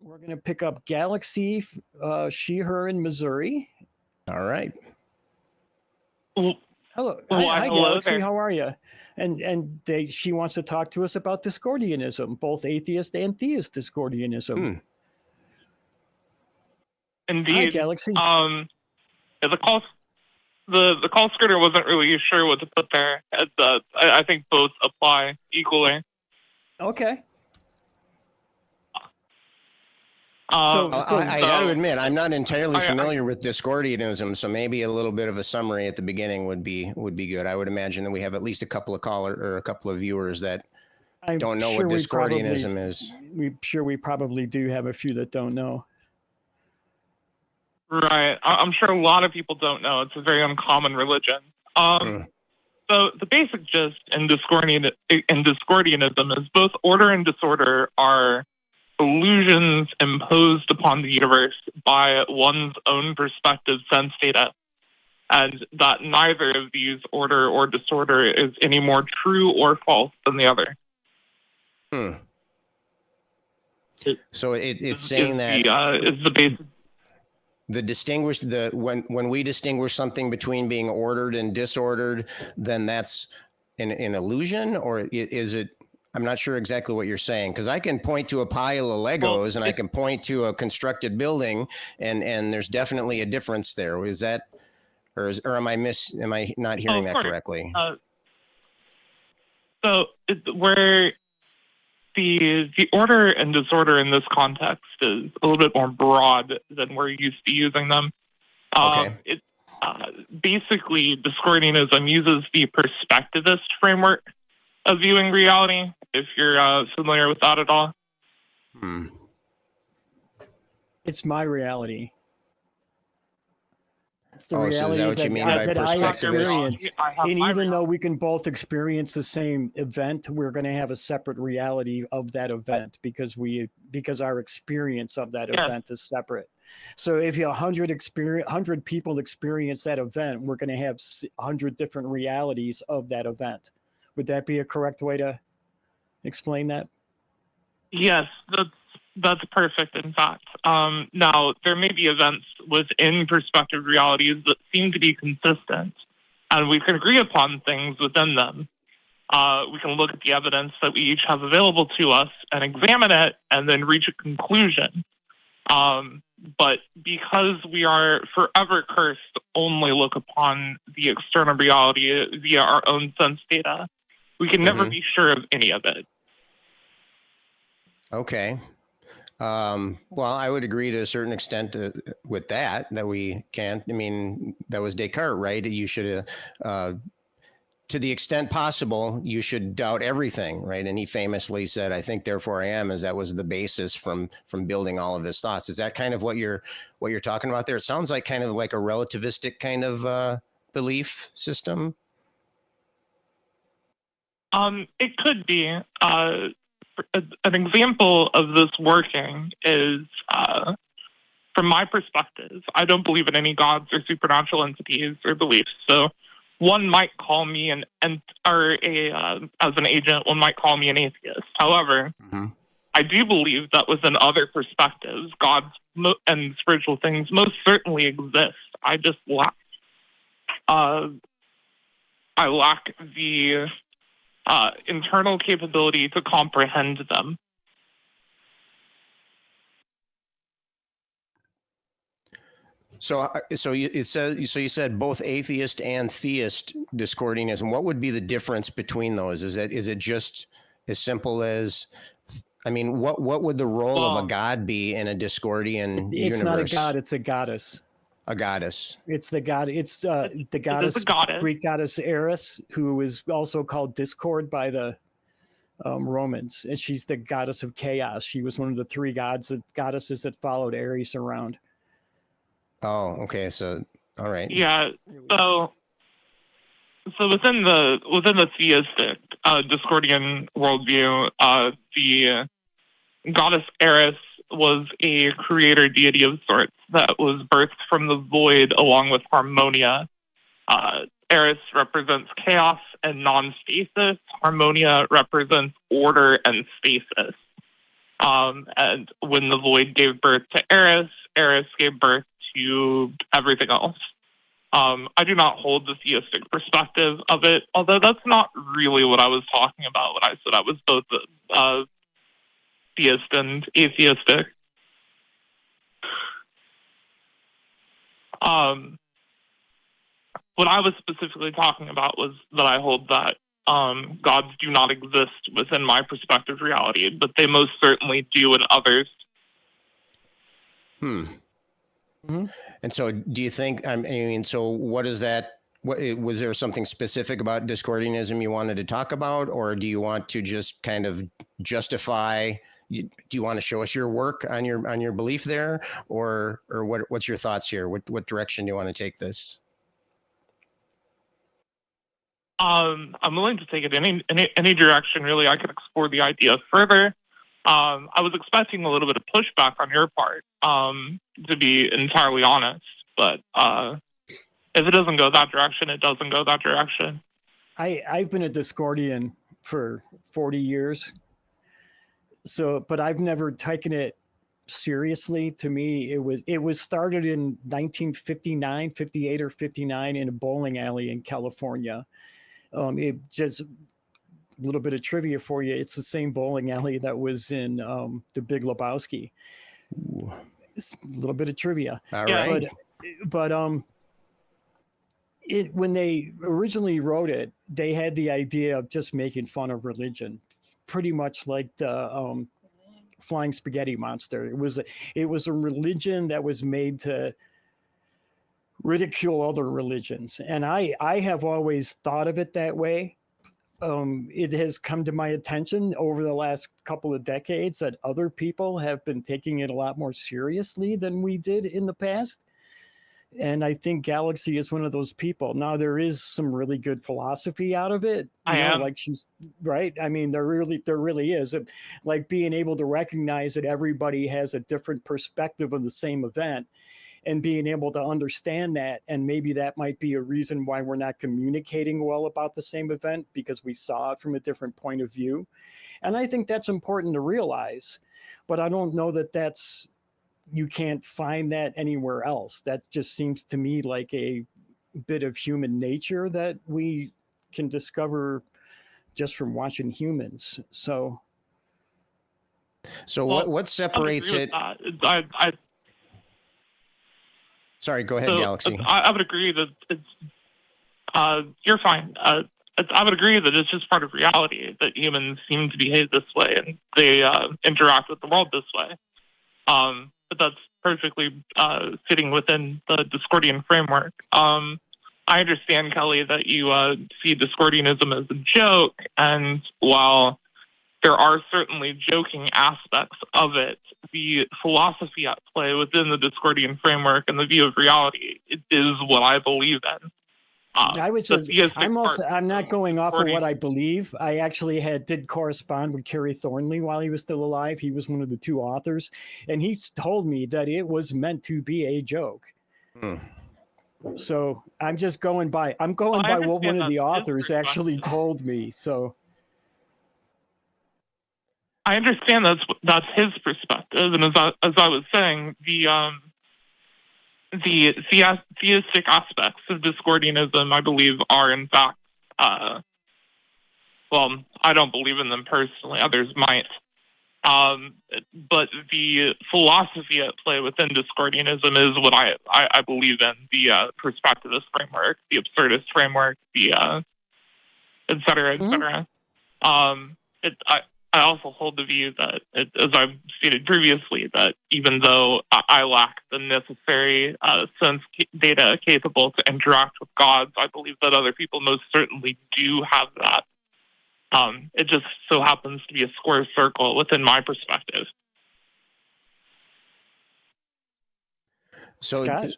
We're going to pick up Galaxy, she, her in Missouri. All right. Hello. Hi, hello Galaxy. there. How are you? And she wants to talk to us about Discordianism, both atheist and theist Discordianism. Indeed. Hi, Galaxy. The call screener wasn't really sure what to put there. I think both apply equally. Okay. I got to admit, I'm not entirely familiar with Discordianism, so maybe a little bit of a summary at the beginning would be good. I would imagine that we have at least a couple of viewers that don't know what Discordianism is. We probably do have a few that don't know. Right. I'm sure a lot of people don't know. It's a very uncommon religion. So the basic gist in Discordianism is both order and disorder are illusions imposed upon the universe by one's own perspective sense data, and that neither of these, order or disorder, is any more true or false than the other. So it's saying that is the basic. When we distinguish something between being ordered and disordered, then that's an illusion, or is it? I'm not sure exactly what you're saying, because I can point to a pile of Legos and I can point to a constructed building, and there's definitely a difference there. Is that, or am I not hearing that correctly? Where the order and disorder in this context is a little bit more broad than we're used to using them. Okay. Basically, Discordianism uses the perspectivist framework of viewing reality, if you're familiar with that at all. It's my reality. It's the reality so is that what you mean by that I experience. And even though we can both experience the same event, we're going to have a separate reality of that event because our experience of that event is separate. So if 100 people experience that event, we're going to have 100 different realities of that event. Would that be a correct way to explain that? Yes, that's perfect, in fact. Now, there may be events within perspective realities that seem to be consistent, and we can agree upon things within them. We can look at the evidence that we each have available to us and examine it and then reach a conclusion. But because we are forever cursed to only look upon the external reality via our own sense data, we can never be sure of any of it. Okay. Well, I would agree to a certain extent with that we can't. I mean, that was Descartes, right? You should, to the extent possible, you should doubt everything, right? And he famously said, "I think, therefore I am," as that was the basis from building all of his thoughts. Is that kind of what you're talking about there? It sounds like kind of like a relativistic kind of belief system. It could be. An example of this working is, from my perspective, I don't believe in any gods or supernatural entities or beliefs. So one might call me as an agent, one might call me an atheist. However, I do believe that within other perspectives, gods and spiritual things most certainly exist. I just lack the internal capability to comprehend them. So you said both atheist and theist Discordianism. What would be the difference between those? Is it just as simple as, I mean, what would the role of a god be in a Discordian universe? It's not a god; it's a goddess. A goddess. It's the god. It's the goddess, Greek goddess Eris, who is also called Discord by the Romans, and she's the goddess of chaos. She was one of the three goddesses that followed Eris around. Oh, okay. So, all right. Yeah. So within the theistic Discordian worldview, the goddess Eris was a creator deity of sorts that was birthed from the void along with Harmonia. Eris represents chaos and non-stasis. Harmonia represents order and stasis. And when the void gave birth to Eris, Eris gave birth to everything else. I do not hold the theistic perspective of it, although that's not really what I was talking about when I said I was both theist and atheistic. What I was specifically talking about was that I hold that gods do not exist within my perspective reality, but they most certainly do in others. Mm-hmm. And so do you think, I mean, so what is that? Was there something specific about Discordianism you wanted to talk about, or do you want to just kind of justify, do you want to show us your work on your belief there, or what's your thoughts here? What direction do you want to take this? I'm willing to take it any direction, really. I could explore the idea further. I was expecting a little bit of pushback on your part, to be entirely honest. But if it doesn't go that direction, it doesn't go that direction. I've been a Discordian for 40 years. So, but I've never taken it seriously. To me, it was started in 1959, 58 or 59 in a bowling alley in California. It just a little bit of trivia for you. It's the same bowling alley that was in The Big Lebowski. Ooh. It's a little bit of trivia. All right. But when they originally wrote it, they had the idea of just making fun of religion, pretty much like the flying spaghetti monster. It was a religion that was made to ridicule other religions. And I have always thought of it that way. It has come to my attention over the last couple of decades that other people have been taking it a lot more seriously than we did in the past. And I think Galaxy is one of those people. Now, there is some really good philosophy out of it. Like she's right. I mean, there really is. Like being able to recognize that everybody has a different perspective of the same event, and being able to understand that. And maybe that might be a reason why we're not communicating well about the same event, because we saw it from a different point of view. And I think that's important to realize. But I don't know that you can't find that anywhere else. That just seems to me like a bit of human nature that we can discover just from watching humans. So what separates it? Sorry, go ahead, Galaxy. I would agree that it's, you're fine. I would agree that it's just part of reality that humans seem to behave this way and they interact with the world this way. But that's perfectly fitting within the Discordian framework. I understand, Kelly, that you see Discordianism as a joke, and while there are certainly joking aspects of it, the philosophy at play within the Discordian framework and the view of reality is what I believe in. I'm not going off of what I believe. I actually did correspond with Kerry Thornley while he was still alive. He was one of the two authors, and he told me that it was meant to be a joke. So I'm just going by what one of the authors actually told me. So I understand that's his perspective, and as I was saying, the theistic aspects of Discordianism, I believe, are in fact, well, I don't believe in them personally, others might, but the philosophy at play within Discordianism is what I believe in, the perspectivist framework, the absurdist framework, the et cetera, et cetera. I also hold the view that, as I've stated previously, that even though I lack the necessary sense data capable to interact with gods, I believe that other people most certainly do have that. It just so happens to be a square circle within my perspective. So Scott?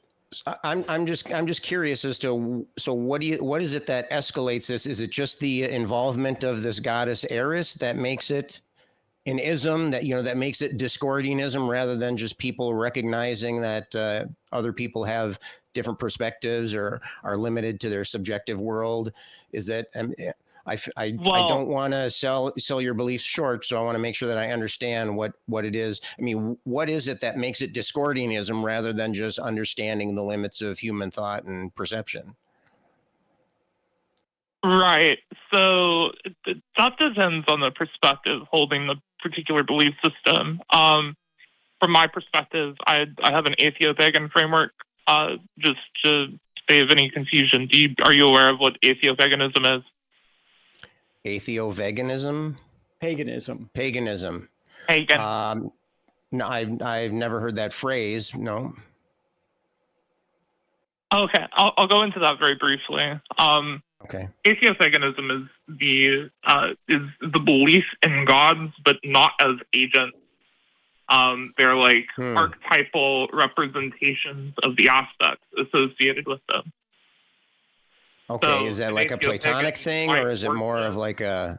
I'm just curious as to, so what is it that escalates this? Is it just the involvement of this goddess Eris that makes it an ism, that makes it Discordianism, rather than just people recognizing that other people have different perspectives or are limited to their subjective world? Is that I Well, don't want to sell your beliefs short, so I want to make sure that I understand what it is. I mean, what is it that makes it Discordianism rather than just understanding the limits of human thought and perception? right. So that depends on the perspective holding the particular belief system. From my perspective, I have an atheopagan framework. Just to save any confusion, are you aware of what atheopaganism is? Atheopaganism? Paganism. Paganism. Pagan. No, I've never heard that phrase. No. Okay, I'll go into that very briefly. Okay. Atheopaganism is the belief in gods, but not as agents. They're like archetypal representations of the aspects associated with them. Okay, So is that like a Platonic thing, or is it more of like a?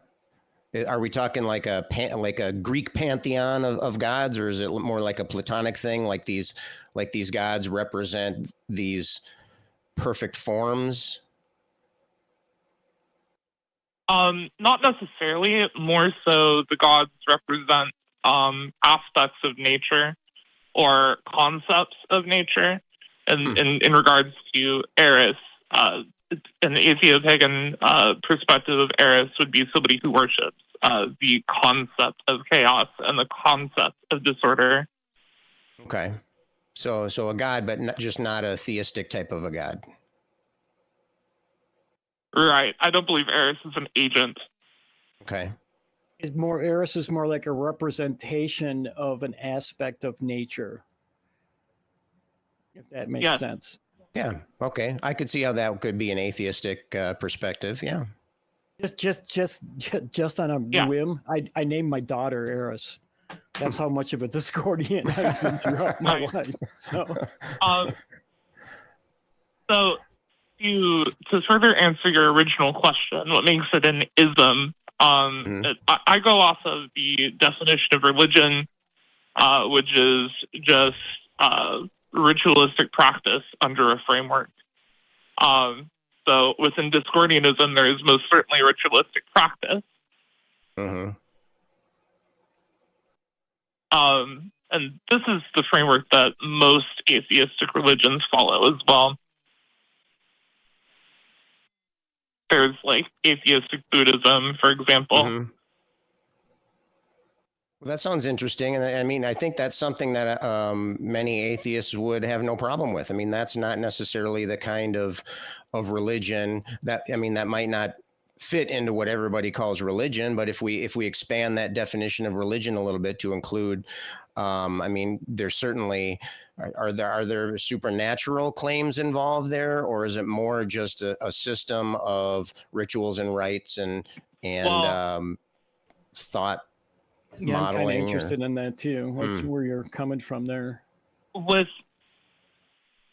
Are we talking like a Greek pantheon of gods, or is it more like a Platonic thing, like these gods represent these perfect forms? Not necessarily. More so, the gods represent aspects of nature or concepts of nature. And in regards to Eris, an Atheopagan perspective of Eris would be somebody who worships the concept of chaos and the concept of disorder. Okay, so a god, but not a theistic type of a god. Right. I don't believe Eris is an agent. Okay. Eris is more like a representation of an aspect of nature, if that makes sense. Yeah. Okay. I could see how that could be an atheistic perspective. Yeah. Just on a whim, I named my daughter Eris. That's how much of a Discordian I've been throughout my life. So to further answer your original question, what makes it an ism? I go off of the definition of religion, which is just ritualistic practice under a framework. So within Discordianism, there is most certainly ritualistic practice. And this is the framework that most atheistic religions follow as well. There's like atheistic Buddhism, for example. Well, that sounds interesting. And I mean, I think that's something that many atheists would have no problem with. I mean, that's not necessarily the kind of religion that might not fit into what everybody calls religion. But if we expand that definition of religion a little bit to include, I mean, there's certainly, are there supernatural claims involved there, or is it more just a system of rituals and rites and thought yeah, modeling? I'm kind of interested in that too. Where you're coming from there.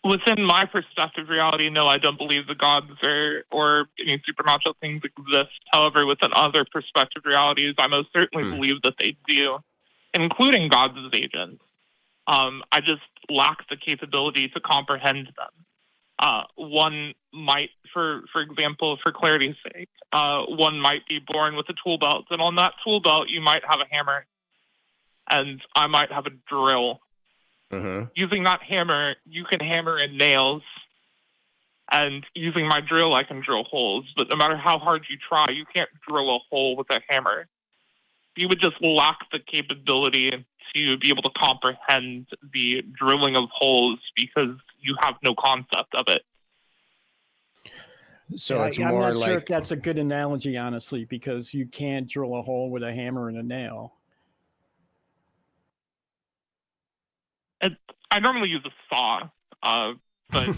Within my perspective reality, no, I don't believe the gods or any supernatural things exist. However, within other perspective realities, I most certainly believe that they do, including gods as agents. I just lack the capability to comprehend them. One might, for example, for clarity's sake, one might be born with a tool belt, and on that tool belt, you might have a hammer, and I might have a drill. Using that hammer, you can hammer in nails, and using my drill, I can drill holes. But no matter how hard you try, you can't drill a hole with a hammer. You would just lack the capability to be able to comprehend the drilling of holes because you have no concept of it. So it's I'm more not like, sure if that's a good analogy, honestly, because you can't drill a hole with a hammer and a nail. I normally use a saw, but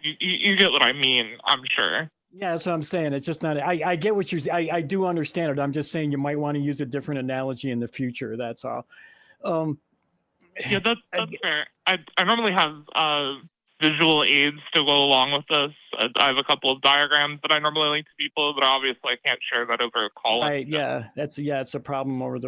you get what I mean, I'm sure. Yeah, that's what I'm saying. It's just not. I get what you're. I do understand it. I'm just saying you might want to use a different analogy in the future. That's all. Yeah, that's fair. I normally have visual aids to go along with this. I have a couple of diagrams that I normally link to people, but obviously I can't share that over a call. Right. Yeah. It's a problem over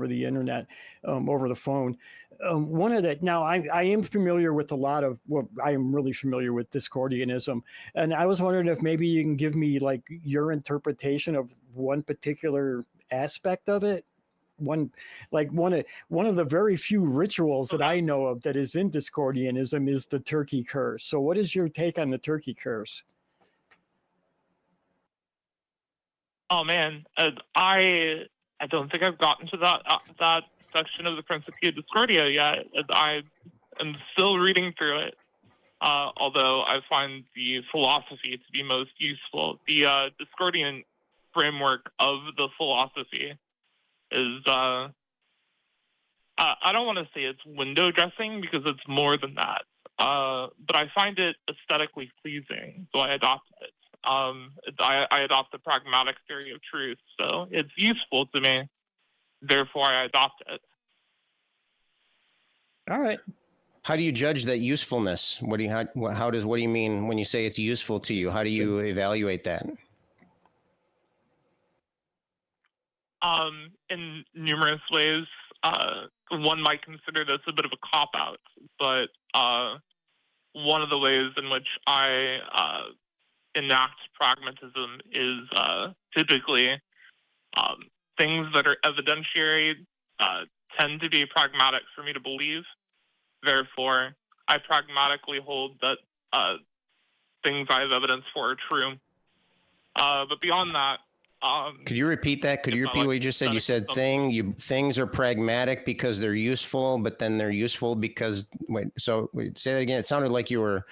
the internet, over the phone. One of the now I am familiar with a lot of I am really familiar with Discordianism, and I was wondering if maybe you can give me like your interpretation of one particular aspect of it. One of the very few rituals that I know of that is in Discordianism is the turkey curse. So what is your take on the turkey curse? Oh man, I don't think I've gotten to that section of the Principia Discordia yet. I am still reading through it, although I find the philosophy to be most useful. The Discordian framework of the philosophy is, I don't want to say it's window dressing because it's more than that, but I find it aesthetically pleasing, so I adopt it. I adopt the pragmatic theory of truth, so it's useful to me. Therefore, I adopt it. All right. How do you judge that usefulness? What do you mean when you say it's useful to you? How do you evaluate that? In numerous ways. One might consider this a bit of a cop-out, but one of the ways in which I enact pragmatism is typically things that are evidentiary tend to be pragmatic for me to believe. Therefore, I pragmatically hold that things I have evidence for are true. But beyond that, could you repeat that? Could you repeat what you just said? You said things are pragmatic because they're useful, but then they're useful because say that again. It sounded like you were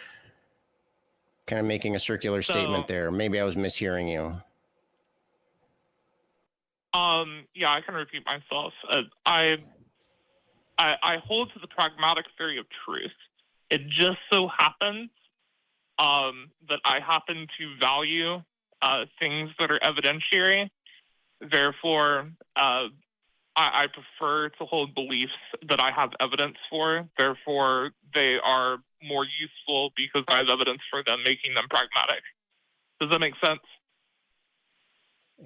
kind of making a circular statement there. Maybe I was mishearing you. Yeah, I can repeat myself. I hold to the pragmatic theory of truth. It just so happens that I happen to value things that are evidentiary. Therefore, I prefer to hold beliefs that I have evidence for. Therefore, they are more useful because I have evidence for them, making them pragmatic. Does that make sense?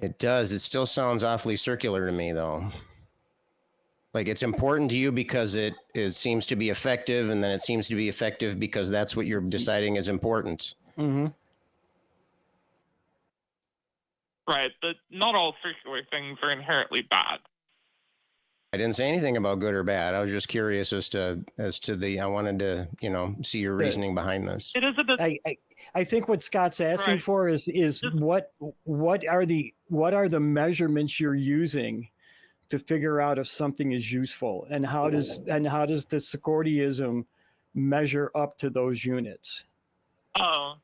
It does. It still sounds awfully circular to me, though. Like it's important to you because it seems to be effective, and then it seems to be effective because that's what you're deciding is important. Mm-hmm. Right, but not all circular things are inherently bad. I didn't say anything about good or bad. I was just curious as to I wanted to, see your reasoning behind this. It is a bit. I think what Scott's asking for is what are the measurements you're using to figure out if something is useful, and how does the Discordianism measure up to those units? Oh,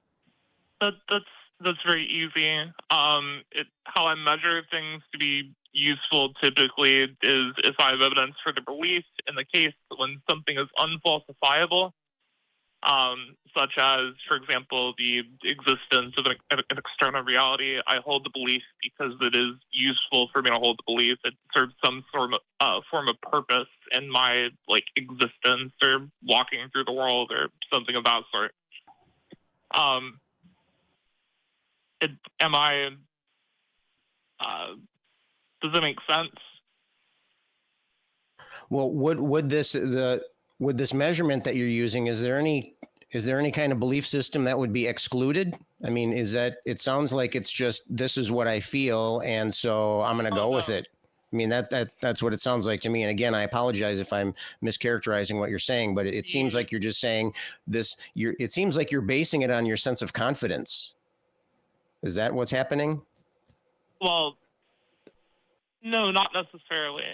that's very easy. How I measure things to be useful typically is if I have evidence for the belief. In the case when something is unfalsifiable, such as, for example, the existence of an external reality, I hold the belief because it is useful for me to hold the belief. It serves some form of purpose in my existence or walking through the world or something of that sort. Does that make sense? Well, would this measurement that you're using, is there any kind of belief system that would be excluded? I mean, it sounds like it's just, this is what I feel, and so I'm going to go with it. I mean, that's what it sounds like to me. And again, I apologize if I'm mischaracterizing what you're saying, but it seems like you're just saying this. It seems like you're basing it on your sense of confidence. Is that what's happening? Well, no, not necessarily.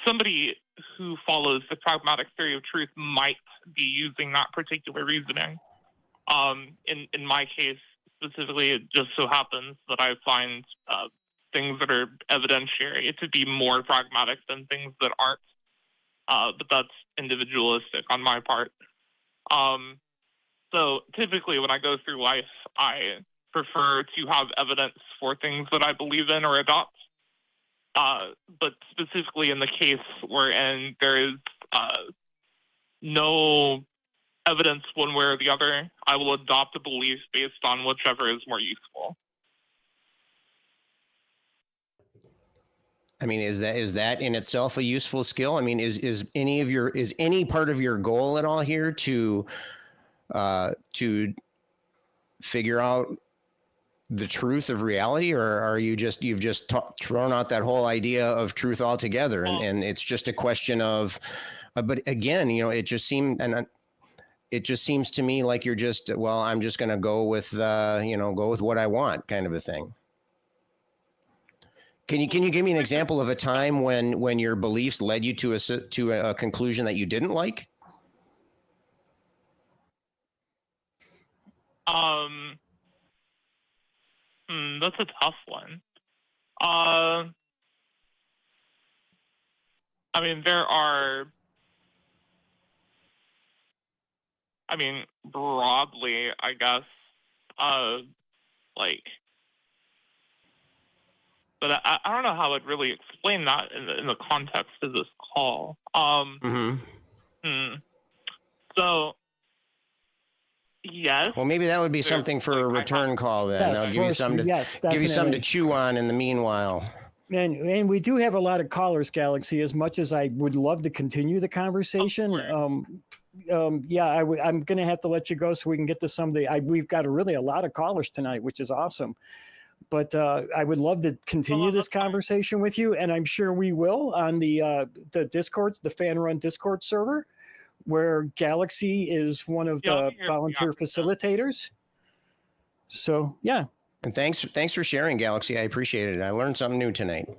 Somebody who follows the pragmatic theory of truth might be using that particular reasoning. In my case specifically, it just so happens that I find things that are evidentiary to be more pragmatic than things that aren't. But that's individualistic on my part. So typically when I go through life, I prefer to have evidence for things that I believe in or adopt. But specifically in the case wherein there is no evidence one way or the other. I will adopt a belief based on whichever is more useful. I mean, is that in itself a useful skill? I mean, is any part of your goal at all here to figure out the truth of reality, or are you've just thrown out that whole idea of truth altogether, and it's just a question of, but again, it just seems to me like you're just, well, I'm just going to go with what I want, kind of a thing. Can you give me an example of a time when your beliefs led you to a conclusion that you didn't like? That's a tough one. I mean, broadly, I guess, but I don't know how I'd really explain that in the context of this call. So, yes. Well, maybe that would be something for a return call then. Yes, I'll give you something to chew on in the meanwhile. And we do have a lot of callers, Galaxy. As much as I would love to continue the conversation, I'm going to have to let you go so we can get to some of the. We've got a lot of callers tonight, which is awesome. But I would love to continue this conversation with you, and I'm sure we will on the Discords, the fan-run Discord server, where Galaxy is one of the volunteer facilitators. So, yeah. And thanks for sharing, Galaxy. I appreciate it. I learned something new tonight.